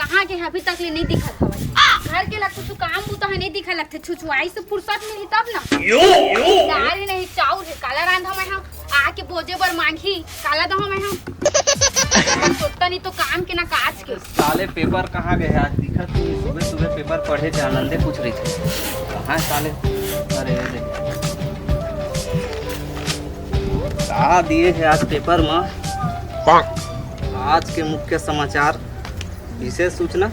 कहाँ के अभी तक ले नहीं दिखत हवे। घर के ला कुछ काम बुता है नहीं दिखा लगथे, छुछुआई से फुर्सत मिली तब ना। दाल नहीं चाउर काला रांधा मैं हम आके भोजे बर मांगी काला दहो मैं हम सोचता नहीं तो काम के ना काज के। साले पेपर कहाँ गए आज दिखत नहीं, सुबह सुबह पेपर पढ़े थे आनंदे पूछ रही थी कहाँ है साले। अरे कहा दिए है आज पेपर में आज के मुख्य समाचार विशेष सूचना।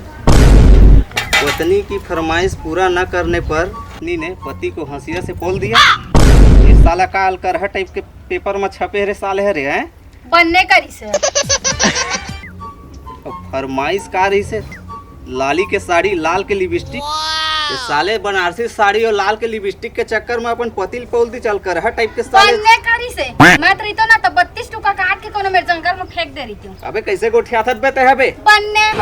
पत्नी की फरमाइश पूरा न करने पर पत्नी ने पति को हंसिया से बोल दिया। ये साला काल करह टाइप के पेपर में छपे रे साले रे हैं बनने करी से फरमाइश का रही से लाली के साड़ी लाल के लिपस्टिक। ये साले बनारसी साड़ी और लाल के लिपस्टिक के चक्कर में अपन पति पोल दी चल कर टाइप के साले बनने करी से मैं तो रही ना तो 32 टुका काट के कोनो मेरे जंगल में फेंक दे रही थी। अबे कैसे गोठिया थत बे ते हबे बनने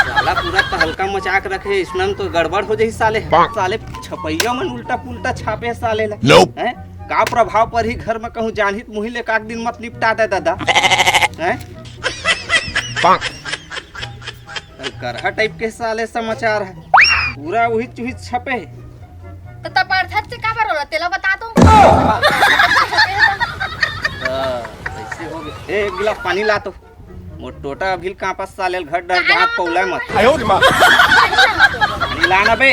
साला पूरा तहलका मचा के रखे इसमें तो गड़बड़ हो जाई साले। साले छपैया मन उल्टा पुल्टा छापे साले ला हैं का प्रभाव पर ही घर में कहूं जानहित मुही ले काक दिन मत लिपटा दे दादा हैं करहा टाइप के साले समाचार है पूरा वही चुही छपे तो तब अर्थात से का बरोला तेला बता दो। ऐसे हो गए ए एक गिलास पानी ला तो मोर टोटा अभी कांपस साले घर डर जात पौला मत पानी ला ना बे।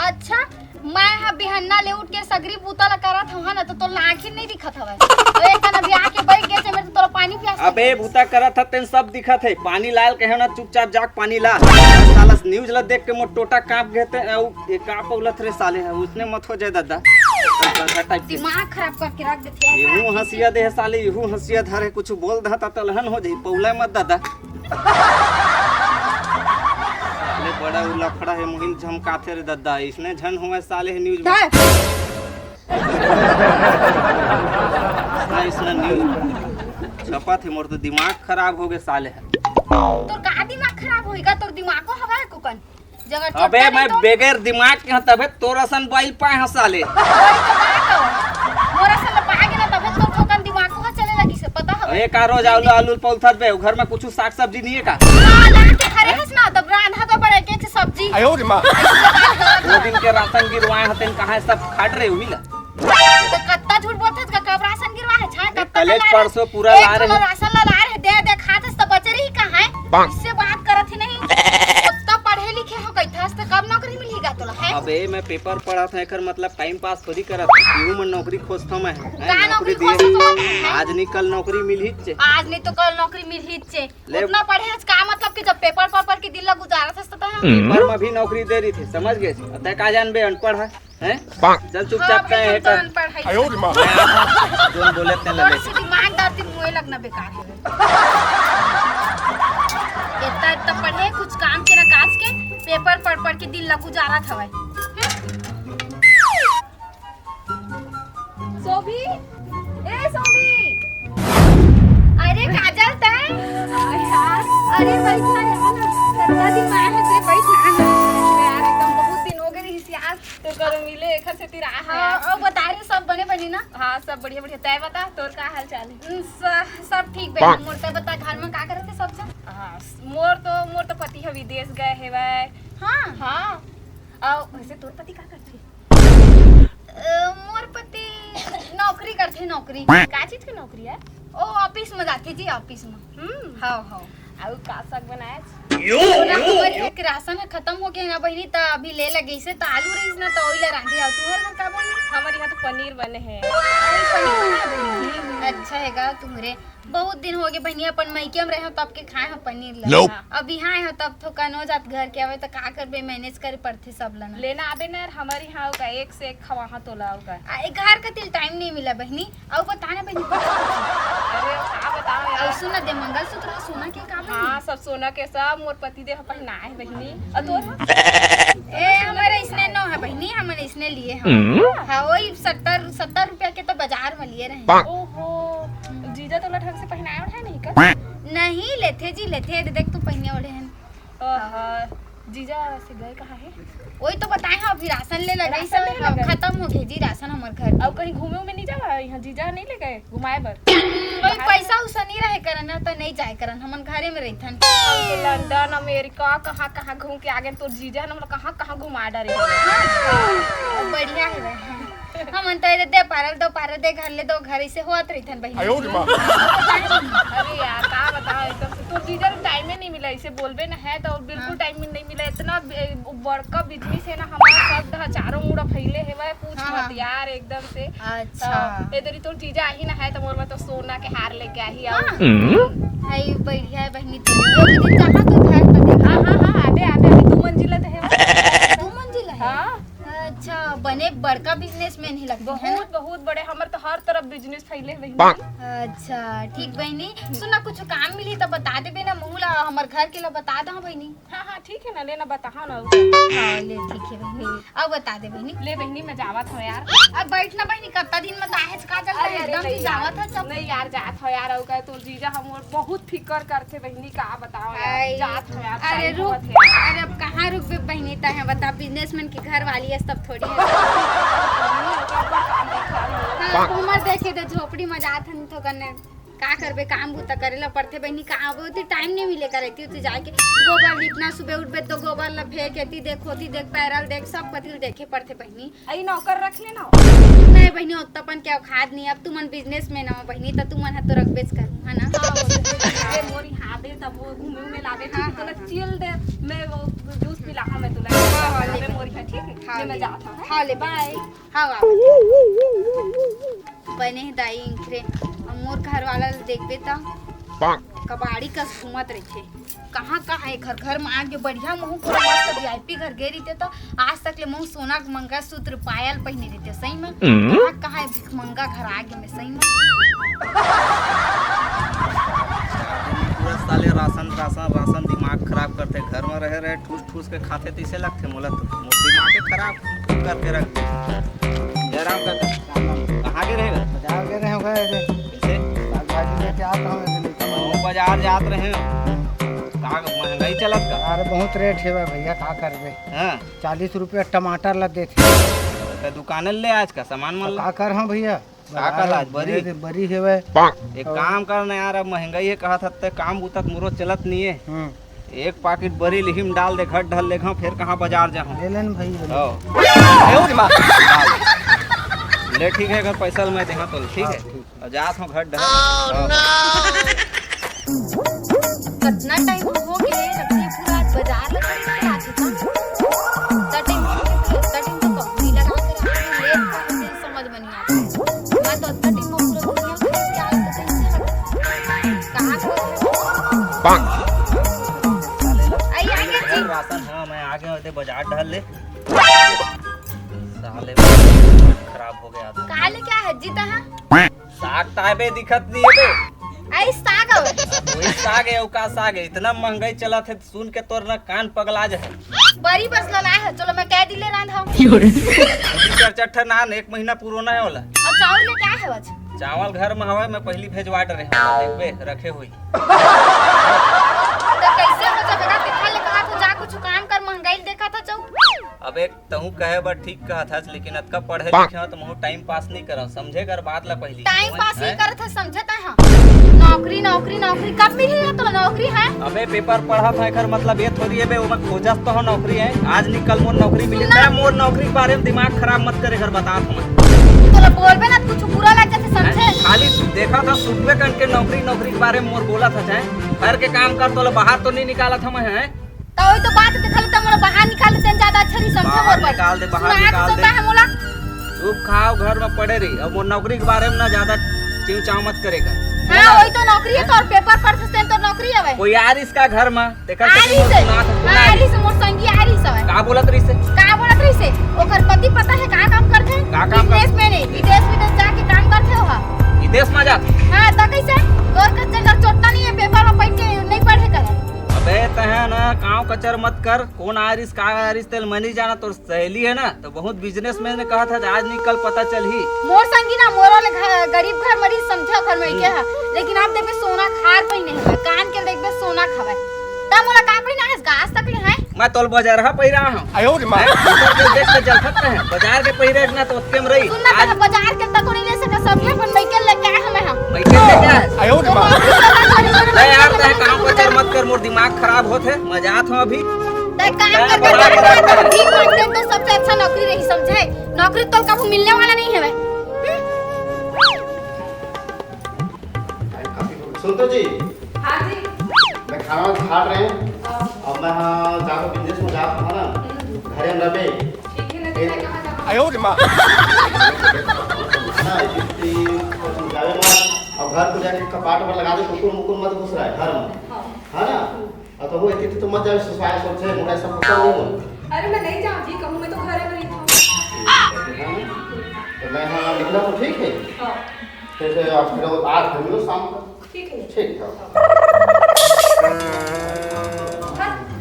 अच्छा मैं हा बिहन्ना ले उठ के सगरी बूता ला करत हवा ना तो लाखी नहीं दिखत हवे एक कन अभी आके बैठ गए मेरे तो पानी प्यास। अबे बूता करत हतेन सब दिखत है पानी लाल कहे ना चुपचाप जाक पानी ला। साला न्यूज़ ला देख के मोर टोटा कांप गए ये का पौलत रे साले है उसने मत हो जाए दादा दिमाग खराब करके रख देते हैं। यहू हंसिया दे साले यहू हंसिया धरे कुछ बोल दहता तलहन हो जाई पौला मत दादा। बड़ा लफड़ा है मुहिम झमकाते रे दादा इसने झन हुए साले है न्यूज़ में इसने न्यूज़ छपा थे मोर तो दिमाग खराब हो गए साले है। तोर का दिमाग खराब होएगा तोर दिमाग को हवा है कुकन जगह। अबे मैं बगैर दिमाग के तबे तोरा सन बाइल पाए ह साले मोरा सन पागे ना तबे तोर कुकन दिमाग को चले लगी से पता है। ए का रोज आलू आलू पौथत बे घर में कुछ साग सब्जी नहीं है का के खरे हस ना तब रांधा तो बड़े के सब्जी आयो रे मां दो दिन के राशन गिरवाए हतेन कहां सब खाट रहे हुई ला तो कत्ता झूठ बोलत का कब राशन गिरवा है छा कत्ता कलेज परसों पूरा ला रहे राशन ला रहे दे खाते तो बचे रही कहां है इससे बात करत ही नहीं तो पढ़े लिखे हो कैथास तो कब नौकरी मिलेगा तोला है। अबे मैं पेपर पढ़ा था एकर मतलब टाइम पास थोड़ी करत यूं मन नौकरी खोजता मैं नौकरी दिए आज नहीं कल नौकरी मिल ही चे आज नहीं तो कल नौकरी मिल ही चे उतना पढ़े आज का मतलब कि जब पेपर पर की दिल ला गुजारा था पेपर में भी नौकरी दे रही थी समझ गए तय का जान बे अनपढ़ है हैं चल चुपचाप कहे है कर आयो रे मां जोन बोले ते लगे थोड़ी दिमाग दाती मुए लगना बेकार है। इतना पढ़े कुछ काम के ना काज के पेपर पढ़ के दिल ला गुजारा था। सोभी ए सोभी अरे काजल तय यार अरे बैठना यार कितना दिन में है ते बैठना यार एकदम बहुत दिन हो गए इस यार तो करो मिले एक से तेरा हां और बता रहे सब बने ना। हां सब बढ़िया बढ़िया तय बता तोर का हाल चाल है। सब ठीक बे मोर तय बता घर में का करते सब जन। हां मोर तो पति है विदेश गए है भाई। हां और वैसे तोर पति का करते मोर पति नौकरी करते नौकरी का चीज की नौकरी है ओ ऑफिस में जाती जी ऑफिस में। हां आउ का साग बनाए एक राशन है खत्म हो गया ना बहनी तो अभी ले लगी से तो आलू रहीस ना तो ओइला रांधे आ तू हर का बने हमारे यहाँ तो पनीर बने हैं। अच्छा हैगा तुम्हारे बहुत दिन हो गए बहनी अपन मैके में रहे तब के खाए हैं पनीर ला अभी हां है तब तो कनो जात घर के आवे तो का करबे मैनेज करे पड़थे सब ला लेना आबे ना हमारे यहाँ का एक से एक खवाहा तो लाओ का घर का तिल टाइम नहीं मिला बहनी और बताना बहनी। अरे का बताओ यार सुना दे मंगलसूत्र सोना के का हां सब सोना के सब मोर पति दे पहना है बहनी और तोर ए हमारे इसने नो है बहनी हमने इसने लिए हम हां वही 70 रुपया के तो बाजार में लिए रहे। ओहो जीजा तो ढंग से पहनाया है नहीं का नहीं लेते जी लेते देख तू पहने ओढ़े हैं जीजा से गए कहाँ है? वही तो बताए हैं अभी राशन ले लगे राशन ले लगे? खत्म हो गए जी राशन हमारे घर अब कहीं घूमे में नहीं जावा? यहाँ जीजा नहीं ले गए घुमाए बर? कोई पैसा उसा नहीं रहे करन तो नहीं जाए करन हमन घरे में रहथन लंदन अमेरिका कहाँ कहाँ घूम के आगे तो जीजा हम लोग कहाँ कहाँ घुमा डाले। बढ़िया है भाई हमन तो दे पारल दे घर ले दो घर से होत रहथन बहिनी अरे यार का बताओ एकदम से तो जीजा टाइम ही नहीं मिला इसे बोलबे ना है तो बिल्कुल टाइम नहीं मिला इतना बड़का बिजनेस है ना हमारा सब चारों मुड़ा फैले है वह पूछ मत यार एकदम से। अच्छा इधर तो जीजा आई ना है तो मोर में तो सोना के हार लेके आई आओ हाय बढ़िया है बहिनी तेरे कहां तो घर पर हां आधे 2 मंजिला तो है 2 मंजिला है। हां अच्छा बने बड़का बिजनेसमैन ही लगता है बहुत बड़े हमारे तो हर तरफ बिजनेस फैले हुए। अच्छा ठीक बहनी सुना कुछ काम मिली तो बता दे ना मुहला हमार घर के ला बता दो बहनी। हाँ ठीक है ना लेना बता ना हाँ ले ठीक है बहनी अब बता दे बहनी। ले बहनी मैं जावत हूँ यार। अब बैठना बहनी कितना दिन में दाहेज का चल रहा है एकदम से जावत है सब नहीं यार जात हो यार का तो जीजा हम बहुत फिकर करते बहनी का बताओ यार जात हो यार। अरे रुक अरे अब कहाँ रुक बे बहनी ता है बता बिजनेसमैन की घर वाली है सब थोड़ी है। हाँ, उम्र देखे तो झोपड़ी में जात हन तो करने का करबे काम भूता करेला पड़ते बहनी कहाँ होती टाइम नहीं मिले करती होती जाके गोबर लिपना सुबह उठबे तो गोबर ला फेंकती देखोती देख पैरल देख सब कथी देखे पड़ते बहनी। आई नौकर रख लेना नहीं बहनी उतपन क्या खाद नहीं अब तुमन बिजनेस में ना बहनी तो तुमन है तो रखबेच कर है ना मोरी हादे तब वो घूमे में लादे ठीक तो ना चिल दे मैं वो जूस पिला मैं तुला ले मोरी है ठीक है मैं जाता हूं। हां ले बाय हां बने दाई इंखरे मोर घर वाला देखबे त कबाड़ी का घूमत रहे कहाँ कहाँ है घर में आगे बढ़िया महू पूरा मस्त वीआईपी घर गे रही तो आज तक ले महू सोना मंगलसूत्र पायल पहने रहते सही में कहाँ कहाँ है भिखमंगा घर आगे में सही में पूरा साले राशन दिमाग खराब करते घर में रहे ठूस के खाते तो इसे लगते मोला तो दिमाग खराब करके रखते जयराम का कहाँ के रहेगा बाजार गए रहे कैसे भाजी लेके आता हूँ बाजार जात रहे का महंगाई चलत का अरे बहुत रेट है भैया का करबे। हाँ 40 रुपया टमाटर लग देते तो दुकान ले आज का सामान मन का कर हाँ भैया का कर आज बरी है एक काम करना यार अब महंगाई है कहा था काम उतक मुरो चलत नहीं है एक पाकिट बरी लिहिम डाल दे घर ढल ले फिर कहाँ बाजार जाऊँ ले लेन भैया ले ठीक है अगर पैसा मैं देहा तो ठीक है और जात हूँ घर ढल कितना टाइम हो गए रखिए पूरा बाजार लगा आके टाइम तो कंपनी लगा कर लेट कर समझ में नहीं आता मैं तो टाइम में पूरा दुनिया क्या तो कैसे कहां आई आगे जी राशन हाँ मैं आगे होते बाजार ढल ले साले खराब हो गया काले क्या है जीता है साग ताबे दिखत नहीं है बे आई साग वही साग है का साग है इतना महंगाई चला थे सुन के तोर ना कान पगला जा बड़ी बस ललाए है चलो मैं कह दिले रांध हम चट्ठा नान 1 महीना पुराना है वाला और चावल में क्या है बच चावल घर में हवा मैं पहली भेजवा रहे देखबे रखे हुई तो कैसे हो जाएगा देखा ले कहा तो जा कुछ काम कर महंगाई देखा था चौ अब एक तहु कहे बा ठीक कहा था लेकिन अतका पढ़े लिखे तो मैं टाइम पास नहीं करा समझे कर बात ला पहली टाइम पास ही करत है समझता है नौकरी नौकरी नौकरी कब मिली है तो नौकरी है अबे पेपर पढ़ा था कर मतलब ये थोड़ी है बे वो खोजस तो हो नौकरी है आज निकल मोर नौकरी मिली मैं मोर नौकरी के बारे में दिमाग खराब मत करे कर बता मैं तो बोलबे ना कुछ बुरा लग जाते समझे खाली देखा था सुबह करके नौकरी के बारे में मोर बोला था चाहे घर के काम कर तो बाहर तो नहीं निकाला था मैं है तो वही तो बात देखल त मोला बाहर निकाल देन ज्यादा अच्छा नहीं समझे मोर पर निकाल दे बाहर निकाल दे है मोला चुप खाओ घर में पड़े रही अब मोर नौकरी के बारे में ना ज्यादा चिंचाव मत करेगा हां वही तो नौकरी है तो पेपर पढ़ सकते तो नौकरी है कोई यार इसका घर में देखा आरी से मोर संगी आरी से का बोलत रही से ओकर पति पता है का काम करथे का काम विदेश में नहीं विदेश जाके काम करथे हो विदेश में जात हां तो कैसे तोर का जगह चोटना नहीं है पेपर में पढ़ के नहीं पढ़े कर अबे तहे ना गाँव कचर मत कर कौन आरिस का आरिस तेल मनी जाना तो सहेली है ना तो बहुत बिजनेस मैन ने कहा था आज निकल पता चल ही मोर संगी ना मोर वाले गरीब घर मरीज समझा घर में क्या है लेकिन आप देखबे सोना खार पे नहीं है कान के देखबे सोना खावे ता मोला का पे ना आज तक ले है मैं तोल बाजार पहिरा हूं देख के जल सकते हैं बाजार के पहिरे ना तो ओतके में रही सुनना आज तो बाजार के तक नहीं ले सका सब अपन माइकल लेके आए हमें हम पैसे लेके आए ले यार तय काम को चर मत कर मोर दिमाग खराब होत है मजाक हूं अभी तय काम कर भीख मांगते तो सबसे अच्छा नौकरी रही समझे नौकरी तो कभी मिलने वाला नहीं है सुनते जी हाँ जी मैं खाना खा रहे हैं अब मैं जाकर बिजनेस में जाता हूँ ना घर में रहे ठीक है ना जैसे कहा था जावे मत और घर को जाके कपाट पर लगा दे कुकुर मुकुर मत घुस रहा है घर में है ना और तो वो इतनी तो मत जावे ससुराल सोचे मुड़ा सब पता नहीं अरे मैं नहीं जाऊँ जी कहूँ मैं तो घर में रही था तो मैं हाँ निकला तो ठीक है फिर आप फिर 8 बजे शाम को ठीक है ठीक है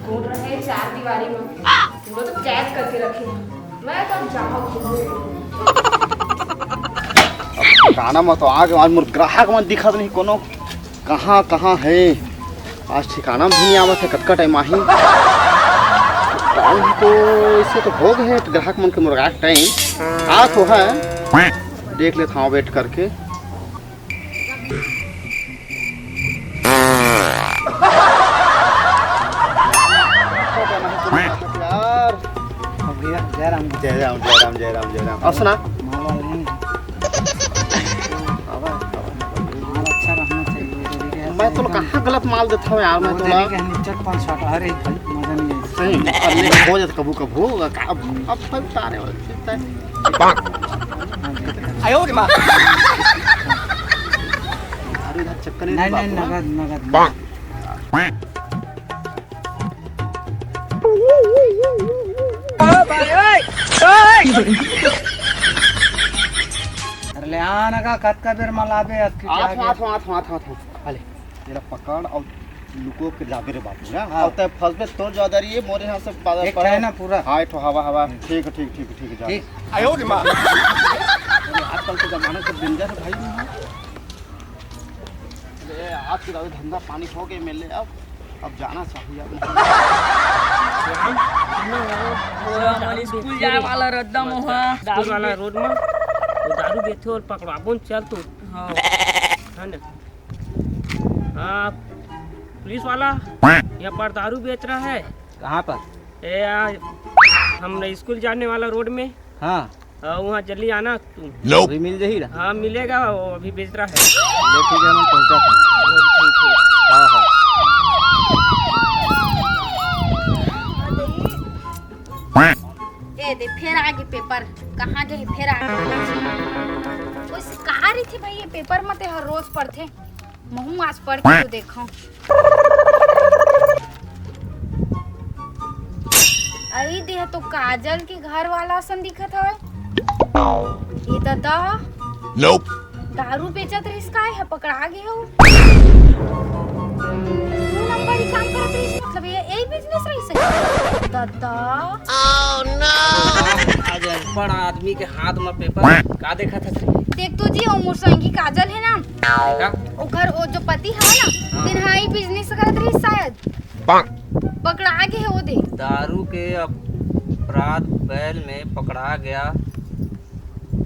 घूम रहे हैं चार दीवारी में वो तो कैद करके रखे हैं मैं तो जाऊँ गाना में तो आगे आज मोर ग्राहक में दिखत नहीं कोनो कहाँ कहाँ है आज ठिकाना भी नहीं आवत है कटका टाइम आही टाइम तो इससे तो हो गए हैं ग्राहक मन के मुर्गा टाइम आ तो है देख लेता हूँ वेट करके यार भैया जय राम जय राम जय राम जय राम जय राम अब सुना माल वाले नहीं माल अच्छा रहना चाहिए मैं तो कहाँ गलत माल देता हूँ यार मैं तो निचट 5 शॉट अरे मजा नहीं है सही करने हो जाता कबू कबू अब तक तारे वाले आयो रे मां अरे इधर चक्कर नहीं नहीं नगद नगद अरे ले आना का कत का बेर मलाबे अतकी हाथ अले तेरा पकड़ और लुको के जाबे रे बाबू ना और तय फसबे तो ज्यादा रही है मोरे यहां से बादल एक है ना पूरा हां तो हवा ठीक है जा ठीक आयो रे मां आजकल के जमाने के डेंजर है भाई अरे आज के धंधा पानी हो गए मेले अब जाना चाहिए हमारे स्कूल जाए वाला रद्दम हुआ दारू वाला रोड में वो दारू बेचे और पकड़ाबो चल तू हाँ है ना हाँ पुलिस वाला यहाँ पर दारू बेच रहा है कहां पर ए हम स्कूल जाने वाला रोड में हां वहाँ जल्दी आना तू अभी मिल जही ना हाँ मिलेगा वो अभी बेच रहा है ले ठीक है मैं पहुंचा था ठीक है हां हां ए दे फिर आगे पेपर कहाँ गए फिर आगे कोई कहा रही थी भाई ये पेपर मत हर रोज पढ़ते महू आज पढ़ के तो देखो अरे देह तो काजल के घर वाला सन दिखत है ये दादा दारू बेचत रही का है पकड़ा गए हो 2 नंबर ही काम करत रही मतलब ये यही बिजनेस रही से दादा आज अनपढ़ आदमी के हाथ में पेपर का देखा था देख तो जी वो मुरसंगी काजल है ना देखा वो घर वो जो पति है ना तिनहाई बिजनेस करत रही शायद पकड़ा के है वो दे दारू के अपराध बैल में पकड़ा गया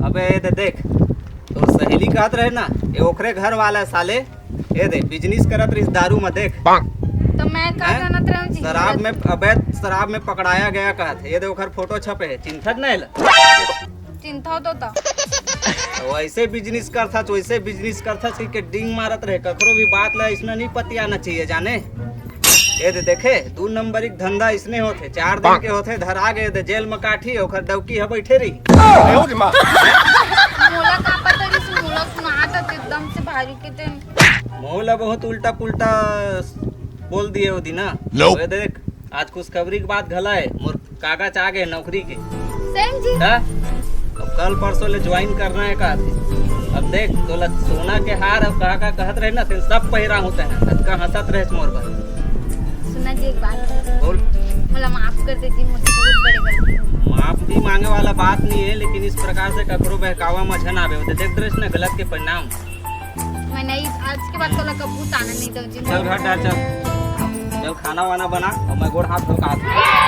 अबे ये देख तो सहेली कहत रहे ना ये ओखरे घर वाला साले ये दे बिजनेस करत रही दारू में देख तो मैं का हैं? जानत रहूं जी शराब में अवैध शराब में पकड़ाया गया कहत ये दे ओखर फोटो छपे है चिंतत नहीं चिंता तो था वैसे बिजनेस करता तो वैसे बिजनेस करता के डिंग मारत रहे ककरो भी बात ला इसने नहीं पति आना चाहिए जाने ये दे देखे 2 नंबर एक धंधा इसने होते 4 दिन के होते धरा गए दे जेल में काठी ओखर डौकी है बैठे रही मोला का पता नहीं मोला सुना था एकदम से भारी के ते मोला बहुत उल्टा पुल्टा बोल दिए वो दिना ये देख आज खुशखबरी की बात घला है मोर कागज आ गए नौकरी के सेम जी हाँ? अब कल परसों ले ज्वाइन करना है का अब देख तोला सोना के हार अब कहा का कहत रहे ना तेन सब पहिरा होता है कतका हंसत रहे मोर पर सुना जी एक बात बोल मोला माफ कर दे जी मुझसे बहुत बड़े गलती माफ भी मांगे वाला बात नहीं है लेकिन इस प्रकार से ककरो बहकावा मझन आवे होते देख रहे ना गलत के परिणाम मैं नहीं आज के बाद तो लगा बहुत आनंद नहीं दो जी चल घर डाल चल चल खाना वाना बना और मैं गोड़ हाथ धो का